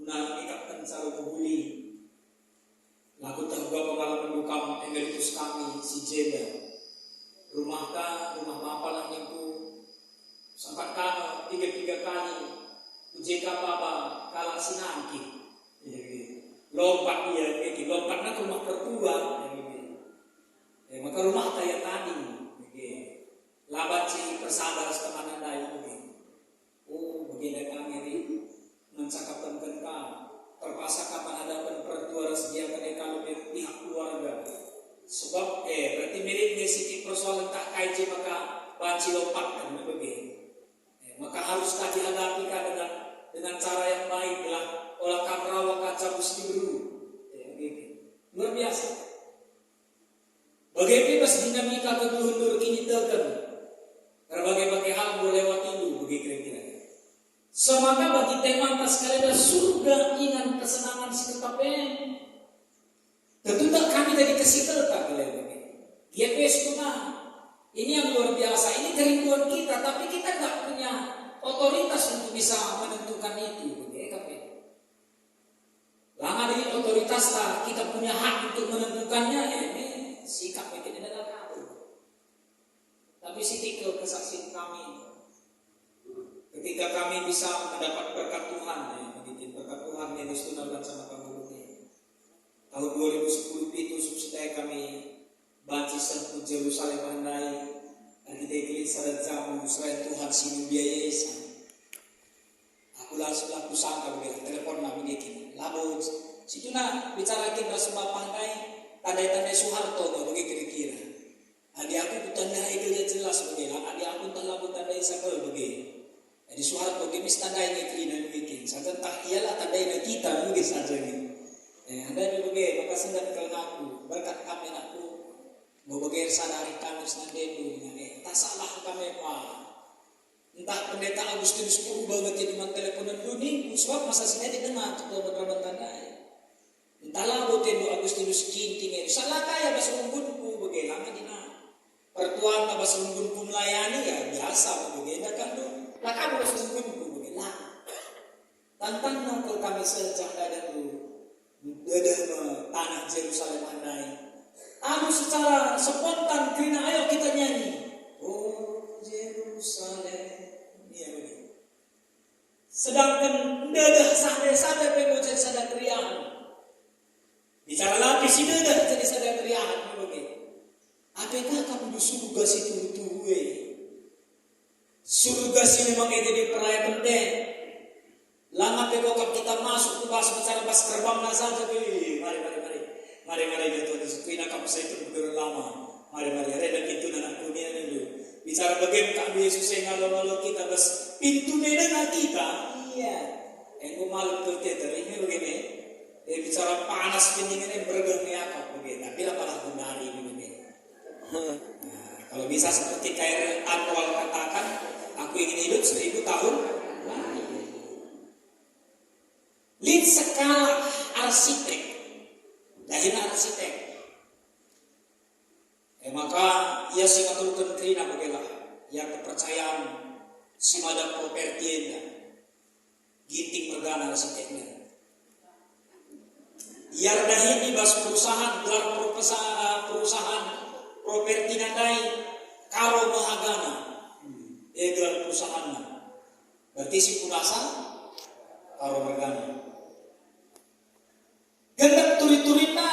Guna ikatkan sa bubuli. Lagu tergua pengalaman dukam emeritus kami si Jeda. Rumah bapa lang yang ku sempat kano 3 kali. Ujeka baba kalah sinangki. Lompat dia, lompat na rumah tertua. Maka rumah taya tadi. Laban si persadar setengah nandai. Oh, begini kami ini mencakapkan ka terpaksa kapan ada pertua sedia mereka lebih pihak keluarga. Sebab berarti mirip dia sedikit persoalan tak kaji maka banci lompat kan begini. Maka harus tadi hadapi dengan cara yang baik lah. Olah kamrawa kaca mesti dulu. Luar biasa. Bagaimana pas dinamika kegelundur kini tekan. Berbagai hal melewati itu begitu kira-kira. Semaka bagi teman tas kalian surga ingat kesenangan si ketapen. Tentu tak kami dari kesikal tak kalian begini. Dia peskuna. Ini yang luar biasa. Ini kerinduan kita, tapi kita nggak punya otoritas untuk bisa menentukan itu. Lama dari otoritas lah kita punya hak untuk menentukannya. Sikap kita adalah kamu. Tapi sedikit kesaksian kami. Ketika kami bisa mendapat berkat Tuhan, berkat Tuhan yang disunahkan sama kamu ini. Tahun 2010 itu supaya kami banci sentuh Jerusalem andai arkitektur sadat jamu selain Tuhan sini biaya isan. Aku langsung sangka begitu telepon nabi begini. Lalu situ nak bicara kita sebab pandai tandai-tandai Soeharto begitu kira-kira. Adik aku tanda itu dia jelas begini. Adik aku telah tandai sakal begini. Jadi Soeharto kami tandai itu dan bikin. Saja tak ialah tandai kita mungkin saja ni. Ada juga maka sendat kalau aku berkat kami aku mau bagaimana sadari kami sendiri tak salah kami entah pendeta Agustinus pun banget jadi teleponan dulu sebab masa sini didengar tuh beberapa tandai. Entahlah botendo Agustinus kinting salah kaya bahasa unggunku bagaimana dina pertuan tak bahasa unggunku melayani ya biasa bagaimana kan tu lah kamu bahasa unggunku bagaimana tantang nongkol kami sejak ada dulu dadah tanah Jerusalem andai. Anu secara spontan kena ayo kita nyanyi. Oh Jerusalem. Ya begitu. Sedangkan dadah sampai pengojen sadar teriakan. Bicara lapis ini dadah jadi sadar teriakan begitu. Apakah kamu di surga situ tuwe? Surga sini memang jadi peraya penting. Lama pekokap kita masuk ke bas bicara bas gerbang saja mari betul disiplin kamu saya itu begitu lama mari reda pintu dan aku ni dulu bicara bagaimana kami Yesus yang lalu kita bas pintu dengan kita iya aku malu tuh teater ini begini bicara panas pendingan yang bergemi apa begini tapi lah panas benari begini kalau bisa seperti KRL Anwar katakan aku ingin hidup 1000 tahun Lid skala arsitek, dahina arsitek. Maka ia sih menurutkan kerina bagilah, yang kepercayaan si madam propertinya, ginting perdana arsiteknya. Ia dahin di bas perusahaan gelar perusahaan properti nandai karo mahagana, gelar perusahaannya. Berarti si kurasa karo mahagana. Gendak turi-turina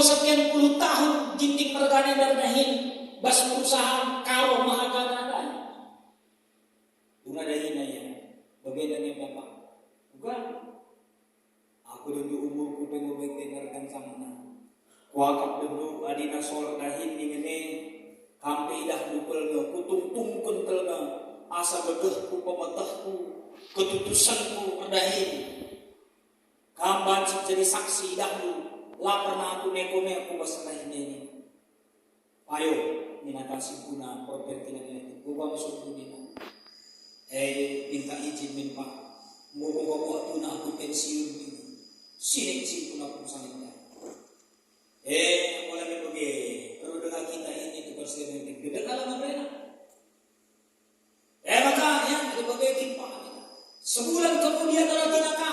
sekian puluh tahun ginting pergana dardahin bas perusahaan karo mahagana bunga dahina ya bagaimana bapak bukan aku dulu umurku pengen dengarkan sama wakap dulu adina sol dahin ingene kampe dah lupel kutung-tungkun telga asa begehku pemetahku ketutusanku perdahin kamban jadi saksi dahulu lapar na aku neko-neko aku masalah ini ayo minakasih guna properti ini gua masuk dunia minta izin minta mau waktu na aku pensiun ini sini pun aku sangat mulai begini perlu dengan kita ini itu persen yang gede kalau ngapain maka ya itu bagai kimpa sebulan kemudian kalau tinaka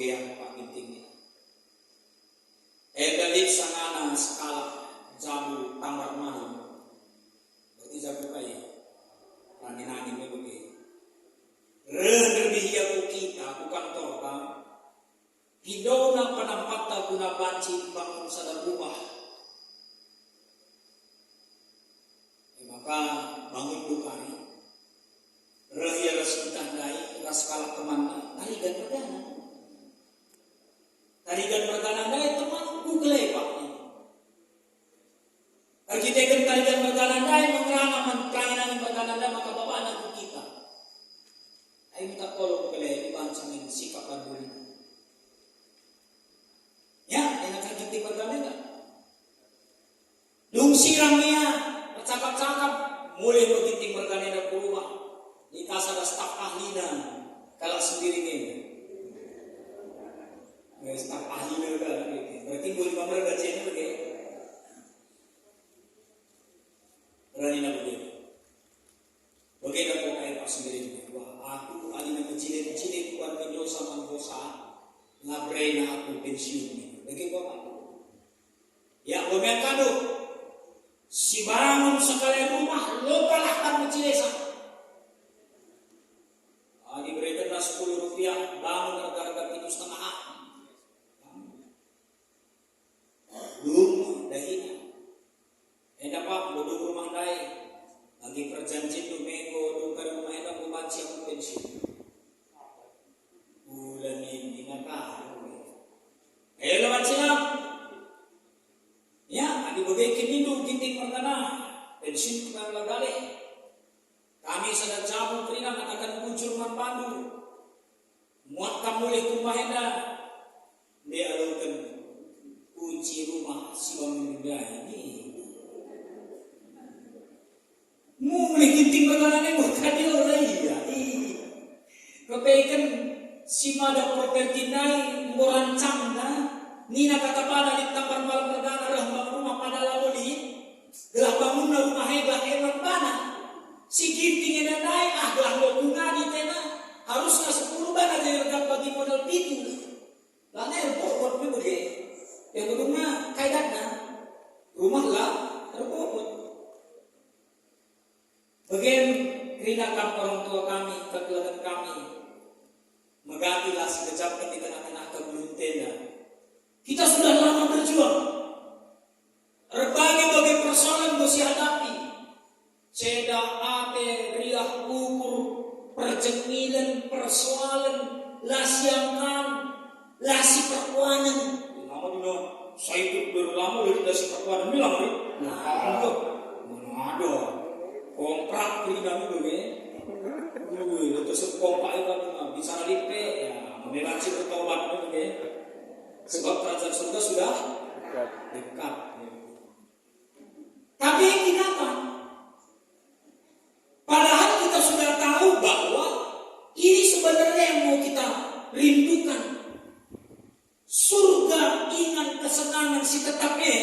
bagian Pak Ginting. Edalit sangana skala jamu tambar malam. Berarti jamu kaya. Nangin-nangin me bagi. Lebih aku kita bukan torta. Hidona penampata guna banci bangun sadar rumah. Maka bangun bukari. Rahia rasulkan dai raskala teman tarigan perdana. Tarigan perdana dai teman gelepak. Arkitektur tarigan perdana dai mengerana pelayanan perdana dai maka bapak anak kita. Ayo minta tolong kalian dibancangin sikap baduli. Ya, enak arkitek perdana enggak? Dung siramnya bercakap-cakap mulai begitu perdana dan rumah. Di kasar ada staf ahlina kalau sendiri ni. Staf ahlina kan berarti boleh pamer gajian lagi. Berani nak begini. Bagaimana kau kaya pas sendiri? Wah, aku alina kecil-kecil kuat video sama dosa. Ngabrena aku pensiun ni. Lagi kau apa? Ya, kau kado. Si bangun sekali rumah lo kalahkan kecil. Diberikan 10 rupiah bangun harga-harga itu setengah. Belum dahinya. Dapat bodoh rumah dai. Lagi perjanjian tu minggu tu ke rumah itu aku baca aku pensiun. Bulan ini nakal. Lawan siap. Ya, adi begitu minum ginting perkana. Pensiun kembali balik. Kami sedang cabut keringat akan muncul manpandu. Muat kamu oleh kumahenda. Dia alukan kunci rumah si bangun ini. Mulai ginting bagaimana bukan dia orang iya. Kepaikan si mada properti naik merancang dah. Nina kata pada di tampar malam perdana rahmat rumah pada lalu di. Gelah bangun rumah hebat mana. Si ginting yang naik, gelah lokuna di tena harusnya 10 banget dari regap bagi modal itu. Lalu repot pun begitu. Yang kedua kaitannya rumah lah repot. Bagian kerinakan orang tua kami, kekeluarga kami, menggantilah sekejap ketika anak-anak belum tenda. Kita sudah lama berjuang. Berbagai persoalan mesti hadapi. Seda, ate, riah, ukur, perjemilan, persoalan, lasiangan, lasi perkuanan. Lama juga, saya itu berlama dari lasi perkuanan bilang, nah, mana ada, kontrak beri kami begini, itu sekompak itu bisa nalipe, ya, membebasi bertobat begini, sebab kerajaan surga sudah dekat. Tapi kenapa? Padahal kita sudah tahu bahwa ini sebenarnya yang mau kita rindukan. Surga ingat kesenangan si tetapnya.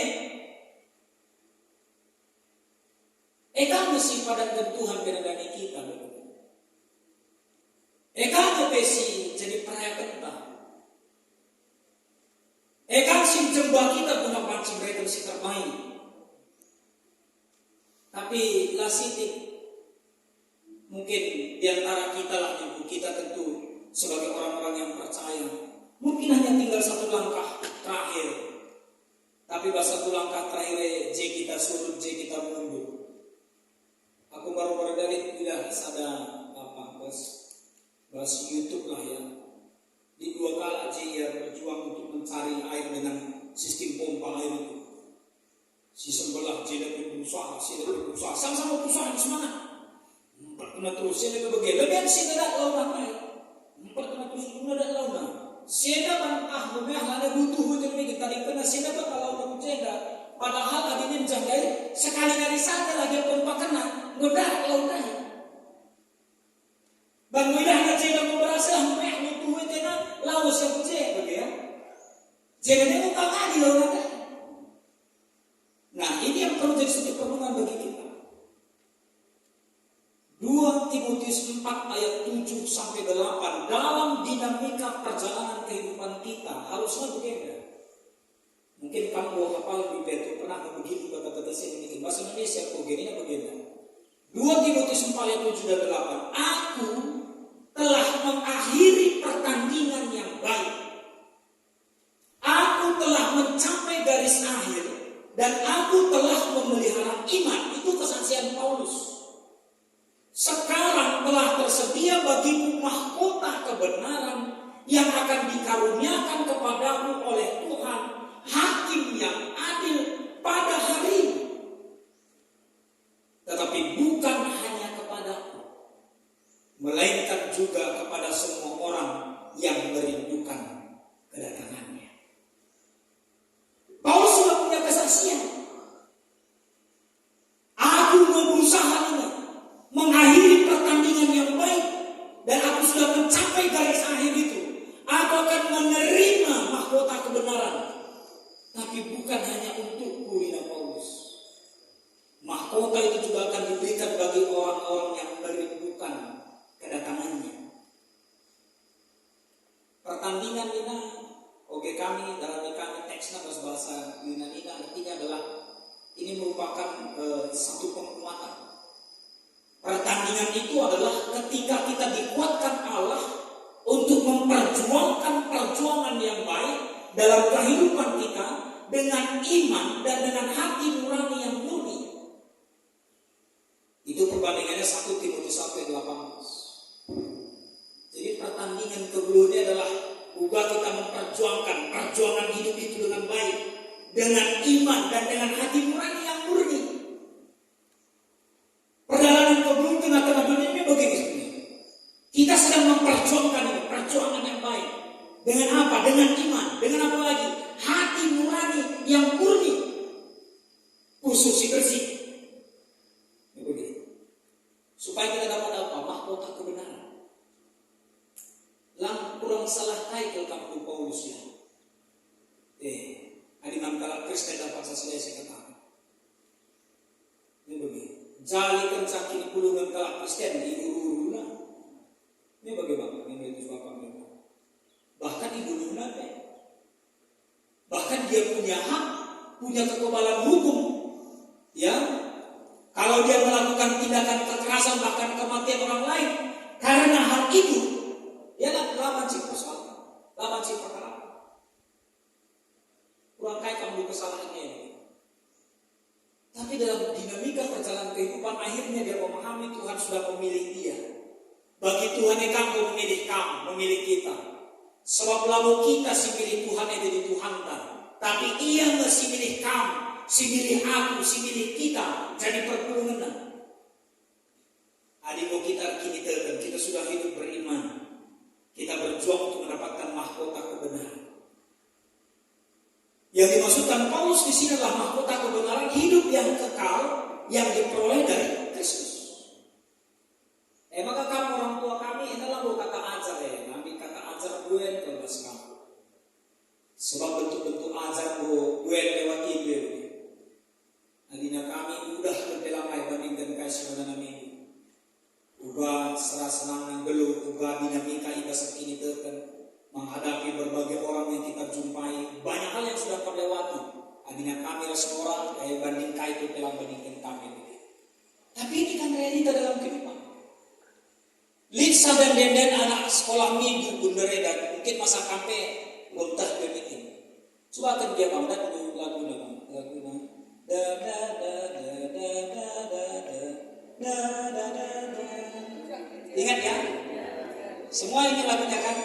Kami si pada Tuhan kenegani kita. Kami pesi jadi peraya kita. Kami si jembah kita guna panci mereka si terbaik. Tapi lasitik. Mungkin di antara kita lah yang kita tentu sebagai orang-orang yang percaya mungkin hanya tinggal satu langkah terakhir. Tapi satu langkah terakhir J kita surut, J kita mundur. Aku baru dari tidak ada bahas YouTube lah ya. Di 2 kali aja ya berjuang untuk mencari air dengan sistem pompa air itu. Si sebelah J dapat berusaha, si dapat berusaha, sama-sama berusaha semangat. Pertama terus saya lebih bagian lebih saya tidak lawan naik. Pertama terus guna dan lawan. Saya dapat lebih ada butuh untuk ini kita dikena saya dapat kalau aku cenda. Padahal adanya menjagai sekali dari sana lagi pompa kena ngodah lawan naik. Bangulah nak cenda berasa lebih butuh itu na lawan saya cenda bagian. Jadi dia bukan lagi lawan naik. Nah ini yang perlu jadi satu perlindungan bagi kita. 2 Timotius 4 ayat 7 sampai 8 dalam dinamika perjalanan kehidupan Paulus lah begini. Mungkin kamu hafal di Petrus pernah begitu kata-kata saya ini bahasa Indonesia begini. 2 Timotius 4 ayat 7 dan 8. Aku telah mengakhiri pertandingan yang baik. Aku telah mencapai garis akhir dan aku telah memelihara iman. Itu kesaksian Paulus. Sekarang telah tersedia bagiku mahkota kebenaran yang akan dikaruniakan kepadamu oleh Tuhan, hakim yang adil pada hari ini. Tetapi bukan hanya kepadaku, melainkan juga kepada semua orang yang merindukan kedatangannya. Paulus sudah punya kesaksian. Aku mau berusaha ini, mengakhiri pertandingan yang baik, dan aku sudah mencapai garis akhir itu. Aku akan menerima mahkota kebenaran. Tapi bukan hanya untukku, Rina Paulus. Mahkota itu juga akan diberikan bagi orang-orang yang merindukan kedatangannya. Pertandingan Rina, oke kami dalam kami teksnya bahasa Yunani artinya adalah ini merupakan satu penguatan. Pertandingan itu adalah ketika kita dikuatkan Allah untuk memperjuangkan perjuangan yang baik dalam kehidupan kita dengan iman dan dengan hati nurani yang murni. Itu perbandingannya 1 Timotius 1 ayat 18. Jadi pertandingan kedua adalah juga kita memperjuangkan perjuangan hidup itu dengan baik, dengan iman dan dengan hati nurani yang murni. Perjalanan ke tengah-tengah dunia ini begini. Kita sedang memperjuangkan ini, perjuangan yang baik. Dengan apa? Dengan iman. Dengan apa lagi? Hati nurani yang murni. Khusus bersih. Supaya kita dapat apa? Mahkota kebenaran. Kurang salah title kampung Paulus ya. Adinam kalau Kristen dapat saya katakan. Ini begini. Jali kencaki pulungan kalau Kristen di uru-uru. Ini bagaimana? Ini itu apa? Bahkan ibu Luna, bahkan dia punya hak, punya kekebalan hukum, ya. Kalau dia melakukan tindakan kekerasan bahkan kematian orang lain, karena hal itu, dia lawan si persoalan, lawan si perkara. Kurang kaya kamu kesalahannya ini. Tapi dalam dinamika perjalanan kehidupan, akhirnya dia memahami Tuhan sudah memilih dia. Bagi Tuhan yang kamu memilih kamu, memilih kita. Sebab lalu kita si milih Tuhan itu dituhankan. Tapi ia masih milih kamu, si milih aku, si milih kita. Jadi perpulunan. Adikmu kita kini terken, kita sudah hidup beriman. Kita berjuang untuk mendapatkan mahkota kebenaran. Yang dimaksudkan Paulus di sini adalah mahkota kebenaran hidup yang kekal yang diperoleh dari Kristus. Maka kamu orang tua kami inilah kata ajar ya, nanti kata ajar gue kelas kamu. Sebab bentuk-bentuk ajar gue lewat ibu. Adina kami udah berdelamai bandingkan kasih pada kami. Ubah serah senang yang geluh, ubah dinamika kita sekini terken menghadapi berbagai orang yang kita jumpai, banyak hal yang sudah terlewati. Adina kami restoran kayak bandingkan itu telah bandingkan kami. Tapi ini kan realita dalam kehidupan. Lisa dan Denden anak sekolah minggu bener dan mungkin masa kampe muntah begitu. Coba kan dia bang dan lagu ingat ya? Semua ini lagunya kan?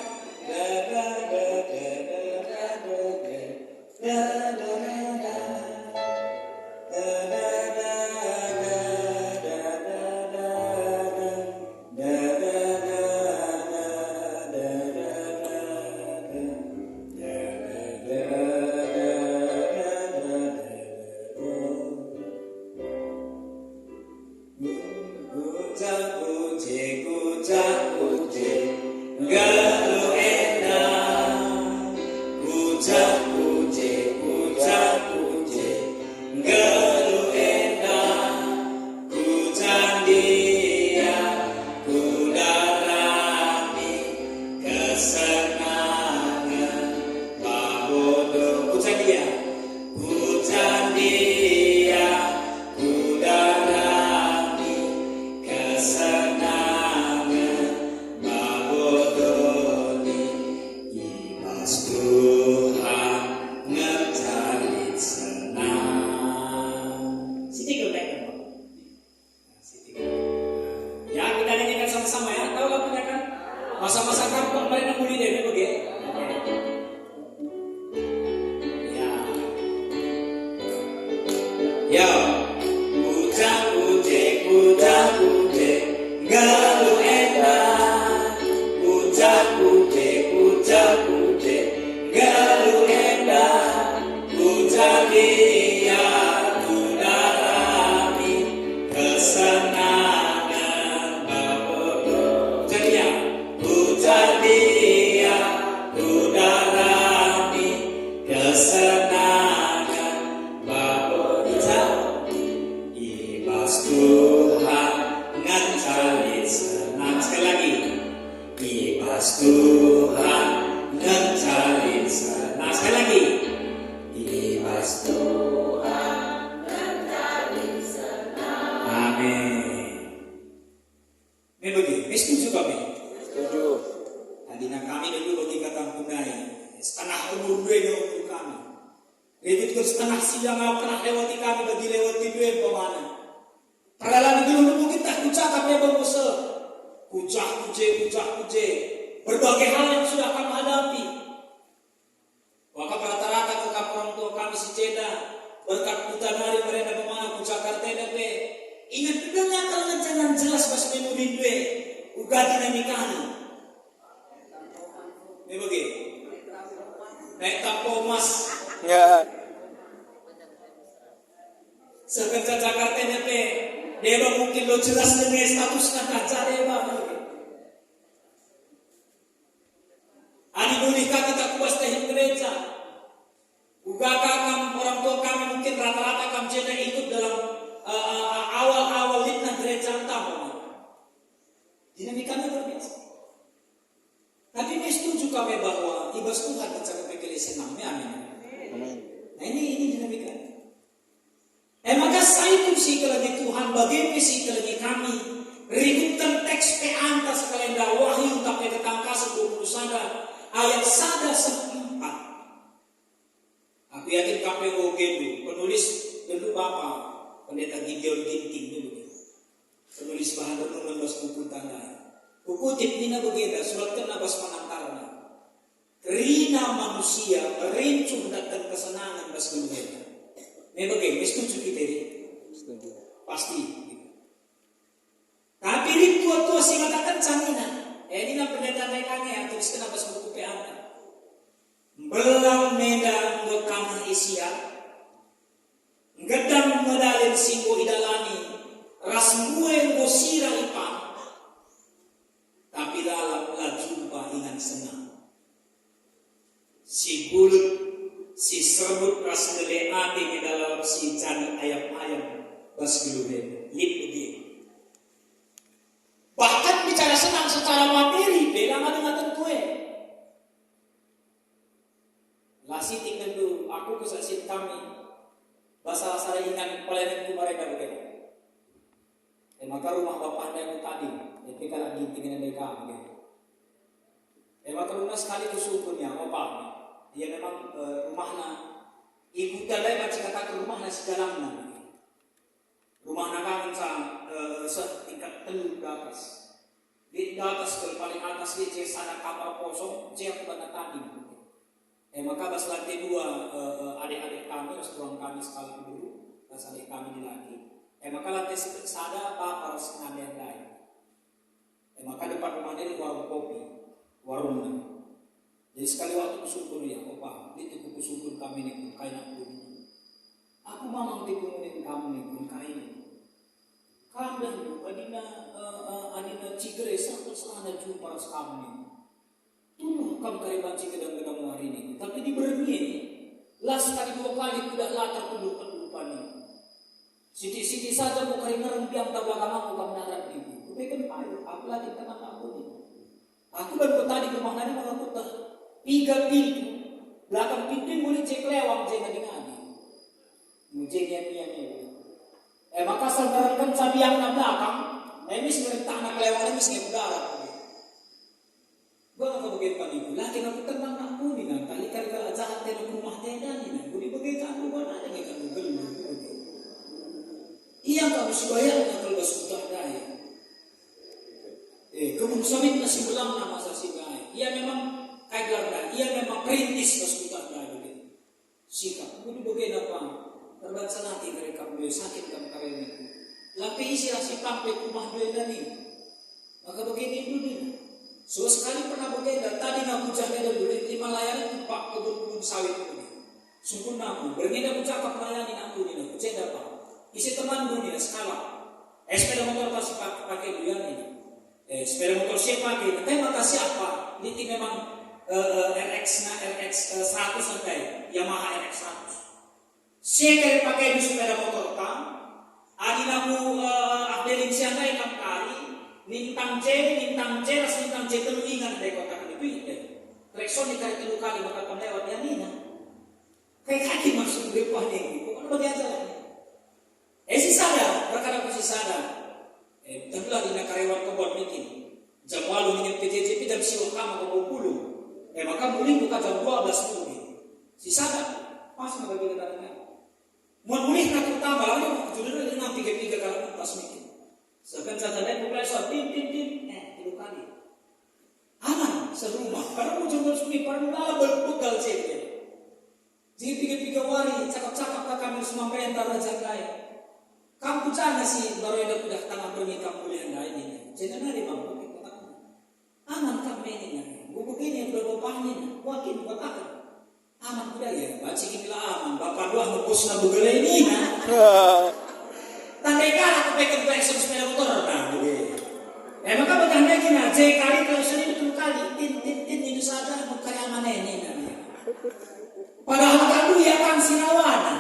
Yo, puja puja, galu enak. Puja puja, galu enak. Puja dia kudarami kesenangan babodo. Puja dia kudarami kesenangan babodo. Ibas Tuhan ngancalin senang. Sekali lagi. Ibas Tuhan ngancalin senang. Sekali lagi. Ibas Tuhan ngancalin senang. Amin. Ini begini, ini setuju kami? Setuju. Tadi kami dulu bagi kata punai. Setengah umur dua untuk kami. Ribut ke setengah siang aku pernah lewati kami bagi lewati dua pemana. Perdalam dulu mungkin tak kucakap ya bangsa. Kucak. Berbagai hal yang sudah kami hadapi. Maka rata-rata kakak orang tua kami si Ceda berkat kita dari mereka pemana kucak kartena pe. Ingat dengar kalau jangan jelas pas memori dua. Uga dinamika. Ini begini. Naik tampo emas. Ya. Sekerja Jakarta NP, Dewa mungkin lo jelas dengan statusnya kaca Dewa. Ani bolehkah kita puas teh gereja? Ugakah kamu orang tua kami mungkin rata-rata kami jadi ikut dalam awal-awal litna gereja utama. Dinamikanya berbeda. Tapi ini setuju kami bahwa ibas Tuhan mencapai kekelisan namanya. Amin. Nah ini dinamika. Maka saya pun si kelagi Tuhan bagaimana si kelagi kami ributan teks pe antas kalenda Wahyu tapi ketangkas 20 sada ayat sada 4. Aku yakin KPO Gendu penulis dulu Bapak Pendeta Gideon Ginting dulu. Penulis bahan renungan bas buku tanda. Buku tipina begeda surat kenabas penantarna. Rina manusia merincu datang kesenangan bas keluarga. Ini bagaimana? Setuju kita ini? Setuju. Pasti. Tapi ini tua-tua sih katakan canggihnya. Ini kan pendeta mereka tulis kenapa sebuah PA. Belang medan bekam Asia. Gedang medalin singgo idalani. Ras mue ngosira ipan. Tapi dalam la jumpa ingat senang. Si bulut si serbut ras gele ati di dalam si jani ayam-ayam bas giluen lip dia. Bahkan bicara senang secara materi beda dengan tentunya. Lasi tinggal dulu aku kesaksian kami bahasa saya ingat pelayananku mereka begitu. Maka rumah bapak anda yang tadi jadi kalau tinggal mereka begitu. Maka rumah sekali kesukunnya bapak. Dia memang rumahnya ibu dalai baca kata rumahnya sedalamnya. Rumahnya kan setingkat telur ke atas. Di atas ke paling atas dia ada kamar kosong, dia kebanyakan tadi. Maka pas lantai 2 adik-adik kami, orang kami sekali dulu, pas adik kami di lagi. Maka lantai sada apa harus ngambil lain. Maka depan rumah dia warung kopi, warungnya. Jadi sekali waktu kusumpul ya, opa, itu kusumpul kami nih, kain aku ini. Aku mamang dikumpulin kamu nih, kain. Kadang tuh, adina cigere sampai selana jumpa ras kamu nih. Tunggu kamu kariban cigedang gedang hari ini. Tapi di berani las kali 2 kali tidak latar kehidupan ini. Siti saja mau kariban biang tawa kamu kamu naran ibu. Bukan payu, aku lagi tengah aku nih. Aku baru tadi ke rumah nani malah putar. 3 pintu, belakang pintu boleh cek lewat jangan dengar. Mungkin yang maka sandaran cabi yang belakang, ini sebenarnya tanah lewat ini sebenarnya udara. Gua nggak begitu kan ibu, lagi aku tenang aku nih nanti kali jahat dari rumah tenda nih, gue begitu aku mana yang kamu beli. Iya kamu subayar kalau sudah daya. Kebun sawit masih belum nama sasi daya. Iya memang kayak ia memang perintis kesulitan dari sikap. Ini bagian apa? terbaca lagi dari kamu sakit kamu kalian itu. Lampi isi si pampe rumah dua ini. Maka begini dunia. So sekali pernah begini. Tadi nak jaga dulu di Malaya itu pak kebun sawit ini. Sungguh naku berngeda cakap melayani aku ini. Aku cenda pak. Isi teman dunia skala. Sepeda motor pasti pakai dunia ini. Sepeda motor siapa pakai? Tapi maka siapa? Ini memang RX 100 sampai Yamaha RX 100. Saya pakai di sepeda motor kan? Adi namu abdelin siapa yang kali? Nintang C, rasa nintang C telu ingat dari kota itu. Trekson dikali telu kali maka kamu lewat yang ini. Kayak kaki masuk di bawah nih. Bukan bagian jalan. Si sadar, berkata si sadar. Tentulah di karyawan kebun meeting. Jam walu ingin PJJ jam siwa kamu ke 20. Maka mulai buka jam 12 pagi. Si sadar, masih nggak begitu datangnya. Mau mulai nak tambah lagi, judulnya ini nanti 3 kali pas meeting. Sekarang catatan mulai soal tim, tiga kali. Aman serumah, karena mau coba sunyi pernah berpegal cewek. Jadi 3 wari, cakap-cakap lah kami semua perintah raja kaya. Kamu jangan sih baru ada udah tangan bermita kuliah ini. Jangan ada mampu kita. Aman kami ini. Buku ini yang berbapaknya, wakil katakan. Aman budaya, baca kita aman. Bapak dua ngepus na bugala ini. Tandai kala aku pegang klakson sepeda motor. Nah, begini. Maka bertanda gini, J kali klakson ini betul kali. Tin itu saja bukan aman ini. Padahal kamu ya kan sinawana.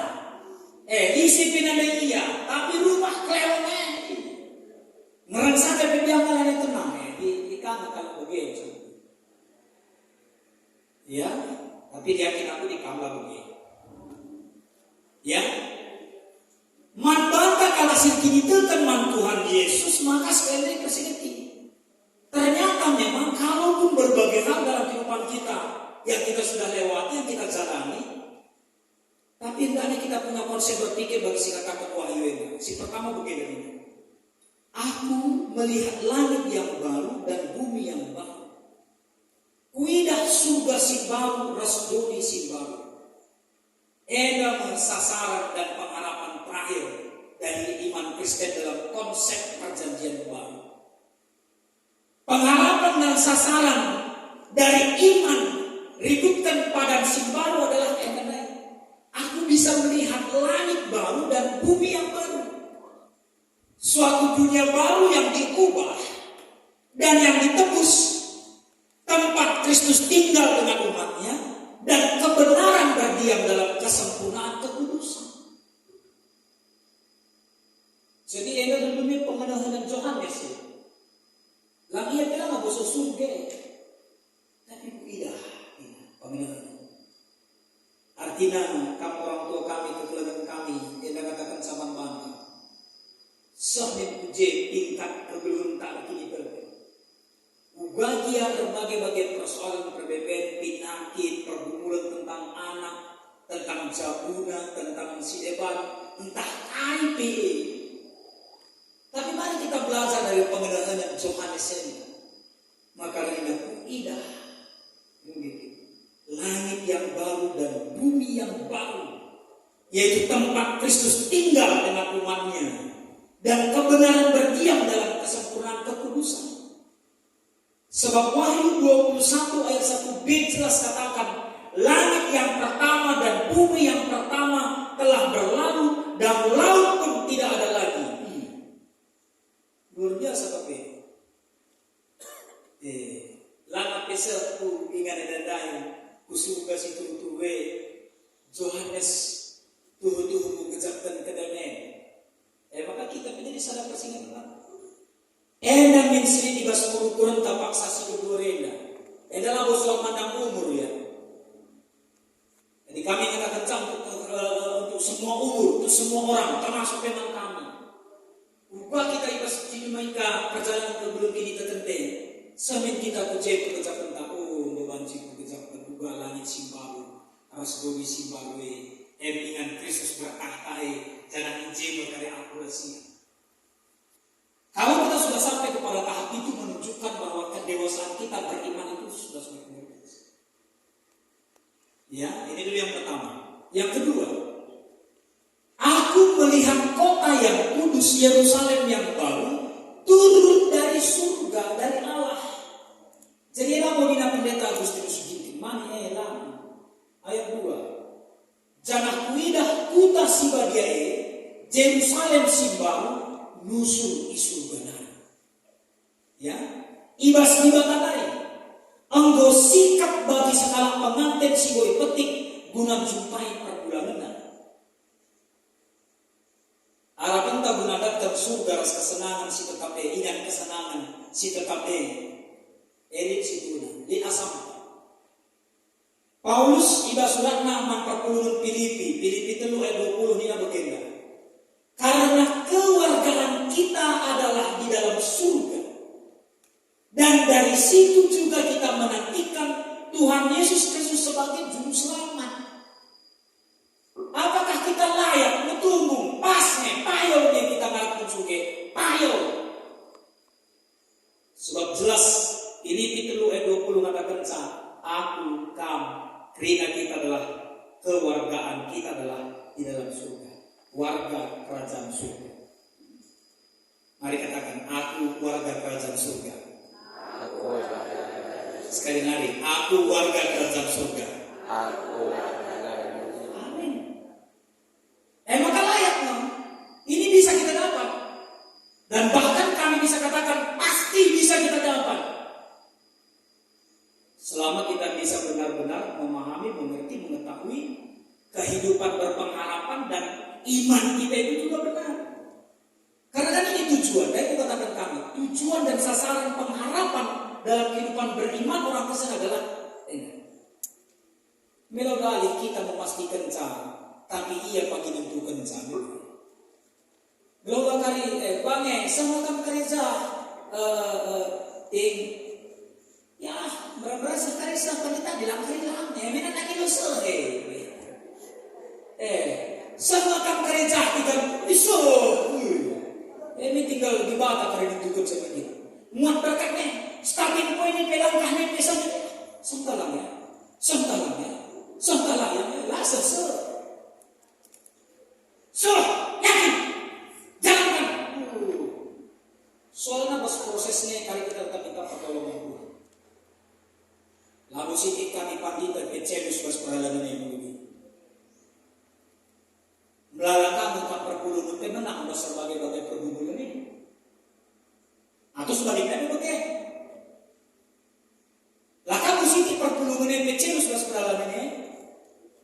Isi pindah iya, tapi rumah klewnya. Ngerasa ada pembiambang yang tenang. Di kamar kalau begini. Ya, tapi yakin aku di kamar begini. Ya. Man bangga kalau sirkin itu kan man Tuhan Yesus maka sekali persingeti. Ternyata memang kalaupun berbagai hal dalam kehidupan kita yang kita sudah lewati, yang kita jalani, tapi hendaknya kita punya konsep berpikir bagi si kakak Wahyu ini. Si pertama begini. Aku melihat langit yang baru dan bumi yang baru. Kuidah surga si baru, rasdoni si baru. Edam sasaran dan pengharapan terakhir dari iman Kristen dalam konsep perjanjian baru. Pengharapan dan sasaran dari iman ributkan padang si baru adalah aku bisa melihat langit baru dan bumi yang baru. Suatu dunia baru yang diubah dan yang ditebus. Tempat Kristus tinggal dengan umatnya dan kebenaran berdiam dalam kesempurnaan kekudusan. Jadi ada dunia pengenalan Yohanes ya. Lagi ia bilang nggak bosok surga, tapi tidak pengenalan. Artinya kamu orang tua kami, keturunan kami, dia katakan sama bangga. Sahib puji tingkat kebelum tak kini berbeda. Bagian berbagai persoalan perbedaan, penyakit, pergumulan tentang anak, tentang jabuna, tentang si debat, entah IP. Tapi mari kita belajar dari pengenalan Yohanes ini. Maka lainnya indah, langit yang baru dan bumi yang baru, yaitu tempat Kristus tinggal dengan umatnya dan kebenaran berdiam dalam kesempurnaan kekudusan. Sebab Wahyu 21 ayat 1b jelas katakan, langit yang pertama dan bumi yang pertama telah berlalu dan laut pun tidak ada lagi. Luar biasa tapi. Langit besar tu ingat ada daya, kusuga si tuwe, Yohanes tuh kejahatan kedamaian. Maka kita menjadi sadar persingatan. Enda mensri di basmur kurang tapak sasi kedua renda. Enda lah bosok mandang umur ya. Jadi kami kata kencang untuk semua umur, untuk semua orang, termasuk memang kami. Ubah kita ibas di mereka perjalanan ke belum ini tertentu. Semin kita puji pekerjaan tahun, bebanci pekerjaan juga langit simbaru, aras bumi simbaru. Dengan Kristus berkahtai, jangan injil karya akurasi. Kalau kita sudah sampai kepada tahap itu menunjukkan bahwa kedewasaan kita beriman itu sudah semakin dewasa. Ya, ini dulu yang pertama. Yang kedua, kudus, Yerusalem yang baru, turun dari surga, dari Allah. Jadi mau dina pendeta Agustinus Ginting, mani elang. Ayat 2. Jangan kuidah kuta si bagiae, Yerusalem si baru, nusul isu benar. Ya, ibas dibatalai. Anggo sikap bagi sekala pengantin si boy petik guna jumpai perbulangan. Harapan tak guna datang surga kesenangan si tetap ingat kesenangan si tetap elit si guna di asam. Paulus iba surat nama 40 Filipi 3 ayat 20 ini begini. Karena kewargaan kita adalah di dalam surga. Dan dari situ juga kita menantikan Tuhan Yesus Kristus sebagai juru selamat. Apakah kita layak menunggu pasnya payolnya kita ngarepun suge payol? Sebab jelas ini 3 ayat 20 mengatakan aku kamu karena kita adalah kewargaan kita adalah di dalam surga, warga kerajaan surga. Mari katakan aku warga kerajaan surga. Sekali lagi, aku warga kerajaan surga. Amin. Maka layak no? Ini bisa kita dapat. Dan bahkan kami bisa katakan pasti bisa kita dapat. Selama kita bisa benar-benar memahami, mengerti, mengetahui kehidupan berpengharapan dan iman kita itu juga benar. Karena kan ini tujuan, dan itu katakan kami, tujuan dan sasaran pengharapan dalam kehidupan beriman orang Kristen adalah ini. Melodali kita memastikan cara, tapi ia pagi tentukan cara. Melodali kali bange, semua kan kerja ya berasa kerja pendeta bilang hilang, mana lagi lo semua kan kerja tidak bisa. Ini tinggal di bata karena ditutup seperti itu. Muat berkatnya, starting point ini pelangkahnya misalnya, sentalang ya, lasa yakin, jalankan. Soalnya bos prosesnya kali kita minta pertolongan Tuhan. Lalu sini kami pandita Pecelus bos perjalanan yang begini. Melalui bukan perpuluhan itu menang sebagai pergumulan ini. Atau sebaliknya itu begitu. Lah kamu sini perpuluhan yang kecil sudah seperalan ini.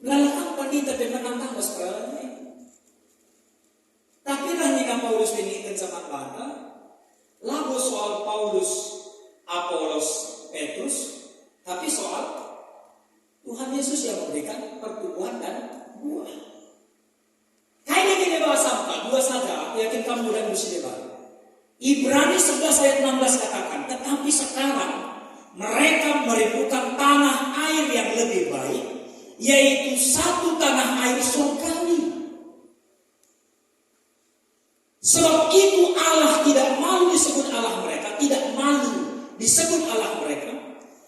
Melalui pandita dan menang seperalan ini. Tapi lah jika Paulus ini sama bata, lalu soal Paulus, Apolos, Petrus, tapi soal Tuhan Yesus yang memberikan pertumbuhan dan buah. Kayaknya gini bawa sampah, dua saja, yakin kamu dan mesti debat. Ibrani 11 ayat 16 katakan, tetapi sekarang mereka merindukan tanah air yang lebih baik, yaitu satu tanah air surgawi. Sebab itu Allah tidak malu disebut Allah mereka, tidak malu disebut Allah mereka,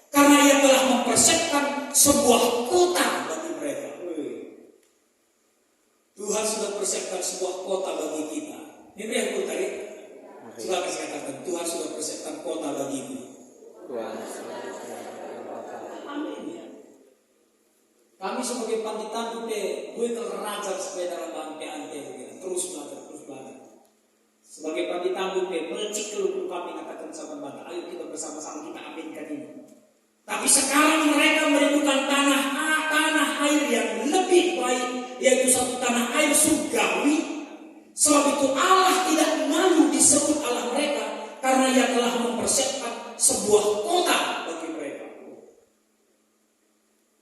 karena ia telah mempersiapkan sebuah kota bagi mereka. Tuhan sudah persiapkan sebuah kota bagi kita. Ini yang tadi. Coba kasih katakan, Tuhan sudah persiapkan kota bagiku. Amin. Kami sebagai panditan gue raja supaya dalam bangkean terus belajar. Sebagai panditan gue mencik keluar kami katakan sama bata, ayo kita bersama-sama kita aminkan ini. Tapi sekarang mereka merindukan tanah air yang lebih baik, yaitu satu tanah air surgawi. Sebab itu Allah tidak malu disebut Allah mereka, karena ia telah mempersiapkan sebuah kota bagi mereka.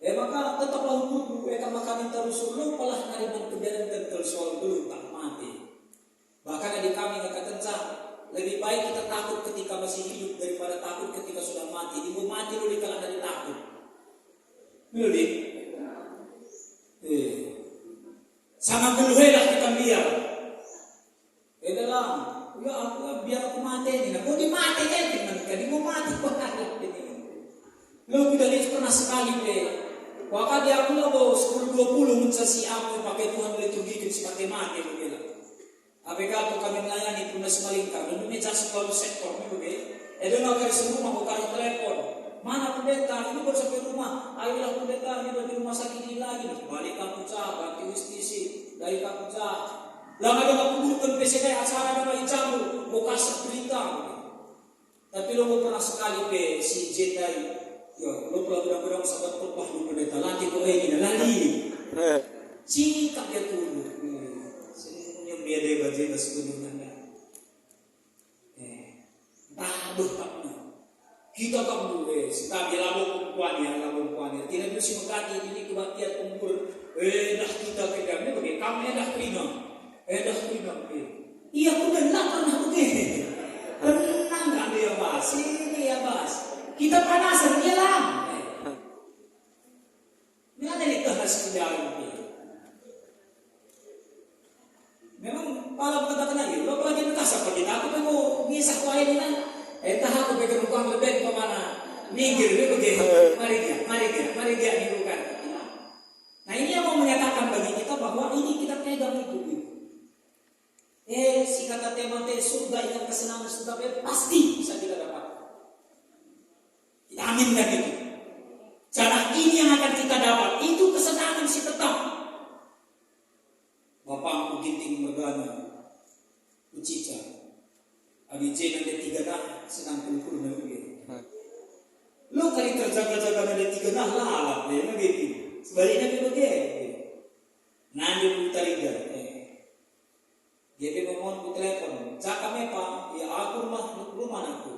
Maka tetaplah hukum mereka makan terus lupalah nariman kejadian dan tersoal belum tak mati. Bahkan adik kami katakan lebih baik kita takut ketika masih hidup daripada takut ketika sudah mati. Ibu mati dulu kalau dari takut. Belum sama geluhelah kita biar. Dalam, ya aku biar aku mati ini. Aku dimati kan? Jadi mau mati kok ada ini. Lo udah lihat pernah sekali Waktu dia aku lo 10-20 mencari aku pakai Tuhan liturgi si pakai mati begitu. APK atau kami melayani Tunas Malingkar, dan ini jasa selalu sektor, Edo nak dari rumah, mau taruh telepon. Mana pendeta? Ini baru sampai rumah. Ayolah pendeta, ini baru di rumah sakit ini lagi. Balik kamu cah, ganti justisi, dari kamu cah. Lah ada nak kumpulkan PCD acara ada lagi jamu, mau kasih berita. Tapi lo mau pernah sekali pe si Jedai, yo lo pernah berang-berang sahabat khotbah lu pendeta, nanti kau ini lagi. Sikap dia tunduk. Senyum dia baca sebelumnya. Tabuh takna. Kita tak boleh. Setabi labung perempuan. Tidak bisa mengkaji ini kebaktian umur. Dah kita pegang ni bagi kami dah terima. Dah terima. Iya aku dah nak pernah begini. Pernah tak dia bahas? Ini dia bahas. Kita panasan dia lah. Ini ada di tengah sekedar ini. Memang kalau katakan lagi, lo lagi berkasa pergi aku kan mau bisa kuain ini kan. Entah aku pegang uang lebih ke mana. Minggir dia begini. Mari dia dibuka. Nah ini yang mau menyatakan bagi kita bahwa ini kita pegang itu. Si kata tema surga yang kesenangan surga pasti bisa kita dapat. Kita aminkan itu. Cara ini yang akan kita dapat. Itu kesenangan si tetap. Bapakku ginting mergana, ucica, abije nanti tiga dah senang kumpul nanti. Lo kali kerja-kerja nanti tiga dah lah, begitu. Sebaliknya begitu. Nanti putariga, dia ngomong ku telepon, cakap apa? Ya aku rumah aku.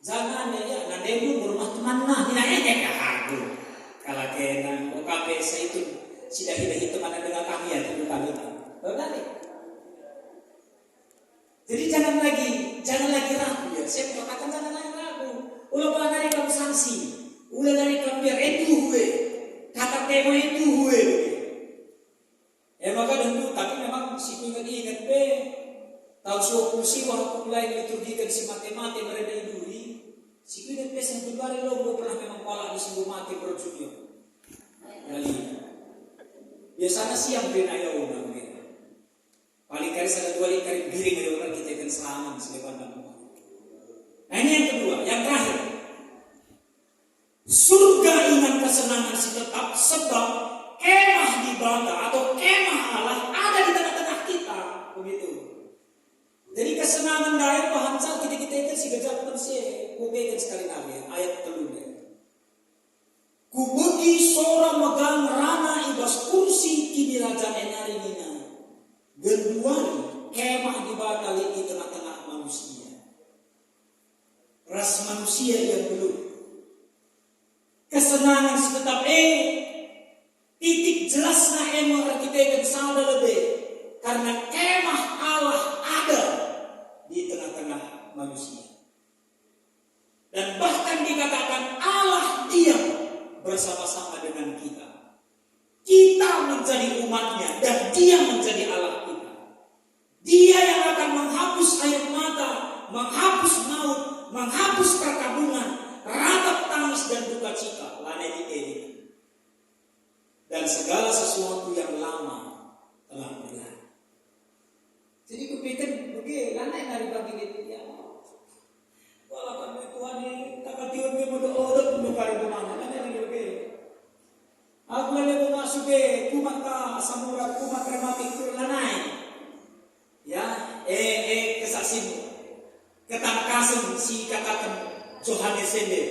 Jangan ya, nanti dulu rumah teman nah, ini aku. Kalau kena OKP saya itu sudah hidup teman dengan kami ya, itu kami. Jadi jangan lagi ragu ya. Saya katakan jangan lagi ragu. Ulah dari kamu sanksi, ulah dari kamu biar itu gue. Kata tema itu gue. Maka dulu tapi memang si ingat be. Tahu suatu si waktu mulai liturgikan si mati mereka itu di. Si ingat be sampai kali lo pernah memang pala di sebuah mati berjudul. Kali. Biasanya siang benaya udah. Paling kali ada 2 kali biring dari orang kita akan selamat sebagai pandang. Nah ini yang kedua, yang terakhir. Surga ingat kesenangan si tetap sebab kemah di bawah atau kemah Allah ada di tengah-tengah kita, begitu. Jadi kesenangan dari bahan saat kita itu si gajah persi, kubekan sekali lagi ayat telurnya. Kubuki seorang megang rana ibas kursi kini raja enari nina. Berduali kemah dibatali di tengah-tengah manusia. Ras manusia yang belum kesenangan tetap titik jelasnya emang kita akan sadar lebih karena kemah Allah ada di tengah-tengah manusia. Dan bahkan dikatakan Allah diam bersama-sama dengan kita. Kita menjadi umatnya dan dia menjadi Allah kita. Dia yang akan menghapus air mata, menghapus maut, menghapus perkabungan, ratap tangis dan duka cita. Ini. Dan segala sesuatu yang lama telah berlalu. Jadi kupikir begini, karena yang dari pagi itu ya. Walau kami Tuhan ini tak ketiun dia berdoa untuk kari kemana, karena ini begini. Aku lagi masuk ke kumaka samurat kumak rematik turlanai. Ya, kesaksian ketangkasan si katakan Johannes Sende.